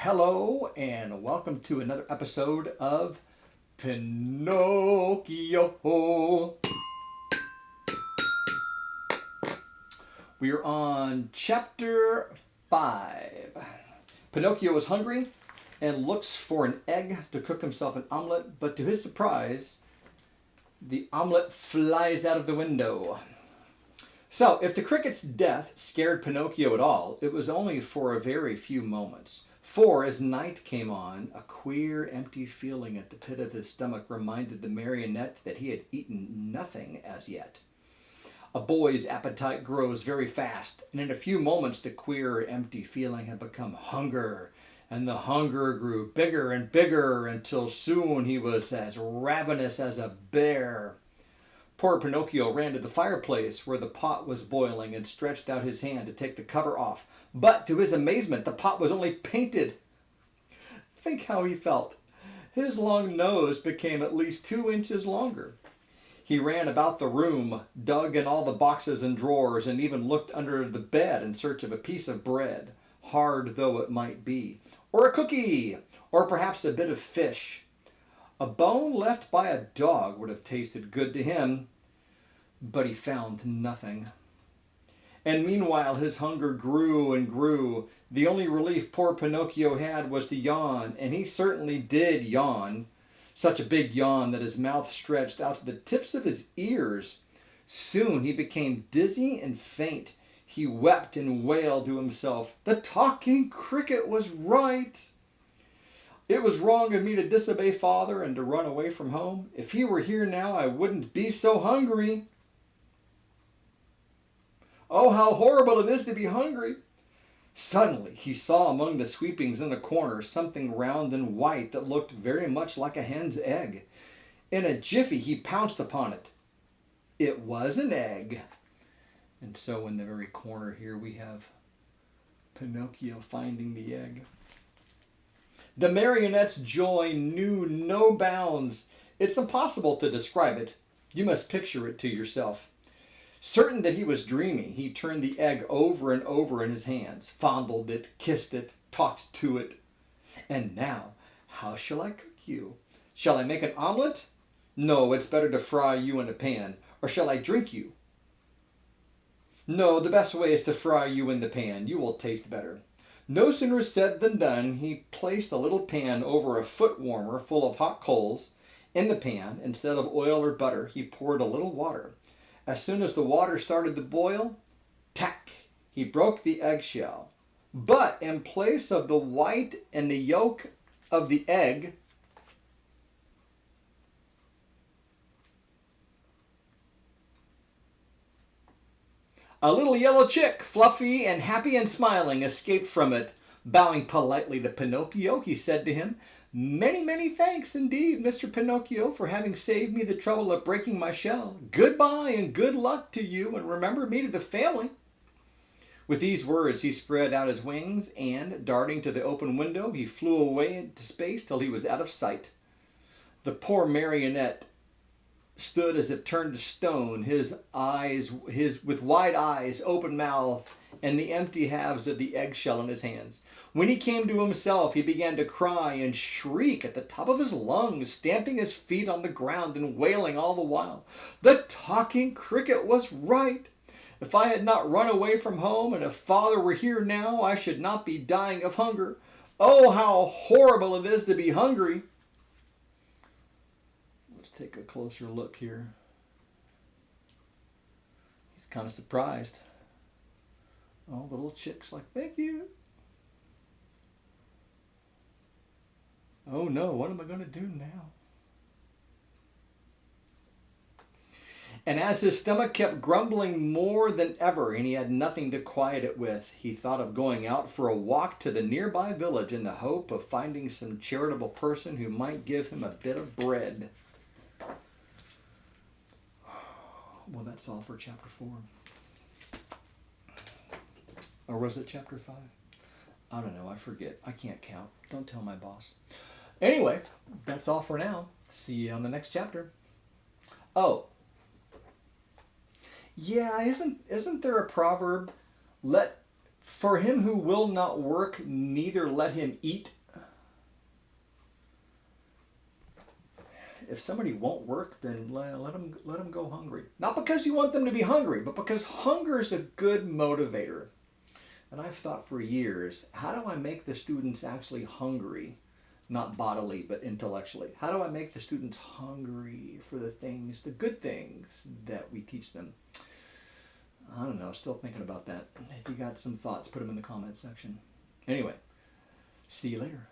Hello and welcome to another episode of Pinocchio. We are on chapter 5. Pinocchio is hungry and looks for an egg to cook himself an omelet, but to his surprise, the omelet flies out of the window. So, if the cricket's death scared Pinocchio at all, it was only for a very few moments. For as night came on, a queer, empty feeling at the pit of his stomach reminded the marionette that he had eaten nothing as yet. A boy's appetite grows very fast, and in a few moments the queer, empty feeling had become hunger, and the hunger grew bigger and bigger until soon he was as ravenous as a bear. Poor Pinocchio ran to the fireplace where the pot was boiling and stretched out his hand to take the cover off. But to his amazement, the pot was only painted. Think how he felt. His long nose became at least 2 inches longer. He ran about the room, dug in all the boxes and drawers, and even looked under the bed in search of a piece of bread, hard though it might be, or a cookie, or perhaps a bit of fish. A bone left by a dog would have tasted good to him, but he found nothing. And meanwhile his hunger grew and grew. The only relief poor Pinocchio had was to yawn, and he certainly did yawn. Such a big yawn that his mouth stretched out to the tips of his ears. Soon he became dizzy and faint. He wept and wailed to himself, "The talking cricket was right. It was wrong of me to disobey father and to run away from home. If he were here now, I wouldn't be so hungry. Oh, how horrible it is to be hungry." Suddenly, he saw among the sweepings in the corner something round and white that looked very much like a hen's egg. In a jiffy, he pounced upon it. It was an egg. And so in the very corner here, we have Pinocchio finding the egg. The marionette's joy knew no bounds. It's impossible to describe it. You must picture it to yourself. Certain that he was dreaming, he turned the egg over and over in his hands, fondled it, kissed it, talked to it. "And now, how shall I cook you? Shall I make an omelet? No, it's better to fry you in a pan. Or shall I drink you? No, the best way is to fry you in the pan. You will taste better." No sooner said than done. He placed a little pan over a foot warmer full of hot coals. In the pan, instead of oil or butter, he poured a little water. As soon as the water started to boil, tack, he broke the eggshell. But in place of the white and the yolk of the egg, a little yellow chick, fluffy and happy and smiling, escaped from it. Bowing politely to Pinocchio, he said to him, "Many, many thanks indeed, Mr. Pinocchio, for having saved me the trouble of breaking my shell. Goodbye and good luck to you, and remember me to the family." With these words, he spread out his wings, and, darting to the open window, he flew away into space till he was out of sight. The poor marionette stood as if turned to stone, his with wide eyes, open mouth, and the empty halves of the eggshell in his hands. When he came to himself, he began to cry and shriek at the top of his lungs, stamping his feet on the ground and wailing all the while, "The talking cricket was right. If I had not run away from home, and if father were here now, I should not be dying of hunger. Oh, how horrible it is to be hungry." Let's take a closer look here. He's kind of surprised. Oh, the little chick's like, "Thank you." Oh no, what am I going to do now? And as his stomach kept grumbling more than ever, and he had nothing to quiet it with, he thought of going out for a walk to the nearby village in the hope of finding some charitable person who might give him a bit of bread. Well, that's all for chapter 4. Or was it chapter 5? I don't know. I forget. I can't count. Don't tell my boss. Anyway, that's all for now. See you on the next chapter. Oh, yeah, isn't there a proverb? Let For him who will not work, neither let him eat. If somebody won't work, then let them go hungry. Not because you want them to be hungry, but because hunger is a good motivator. And I've thought for years, how do I make the students actually hungry? Not bodily, but intellectually. How do I make the students hungry for the things, the good things that we teach them? I don't know, still thinking about that. If you got some thoughts, put them in the comment section. Anyway, see you later.